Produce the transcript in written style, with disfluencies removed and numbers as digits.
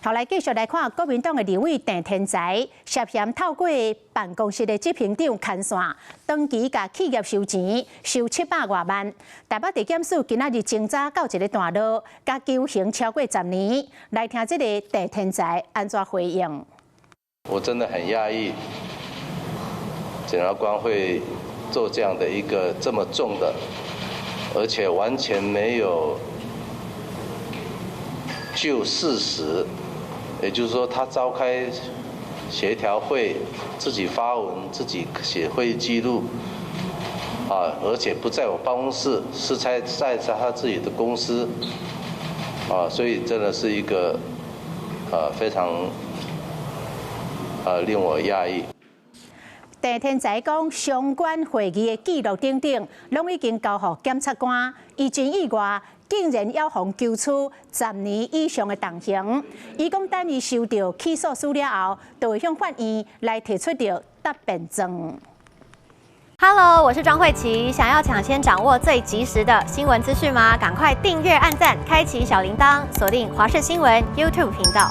后来继续来看国民党的立委郑天才涉嫌透过办公室的执行长牵线，长期甲企业收钱，收700多万。台北地检署今仔日侦查到一个段落，甲求刑超过10年。来听这个郑天才安怎回应。我真的很讶异，检察官会做这样的一个这么重的，而且完全没有就事实。 也就是说，他召开协调会，自己发文，自己写会议记录，而且不在我办公室，是在他自己的公司，所以真的是一个非常令我讶异。郑天才讲，相关会议的记录等等，拢已经交予检察官，以前以外。 竟然要互求处10年以上的重刑。伊讲，等伊收到起诉书了后，就会向法院来提出着答辩状。Hello， 我是庄慧琪。想要抢先掌握最及时的新闻资讯吗？赶快订阅、按赞、开启小铃铛，锁定华视新闻 YouTube 频道。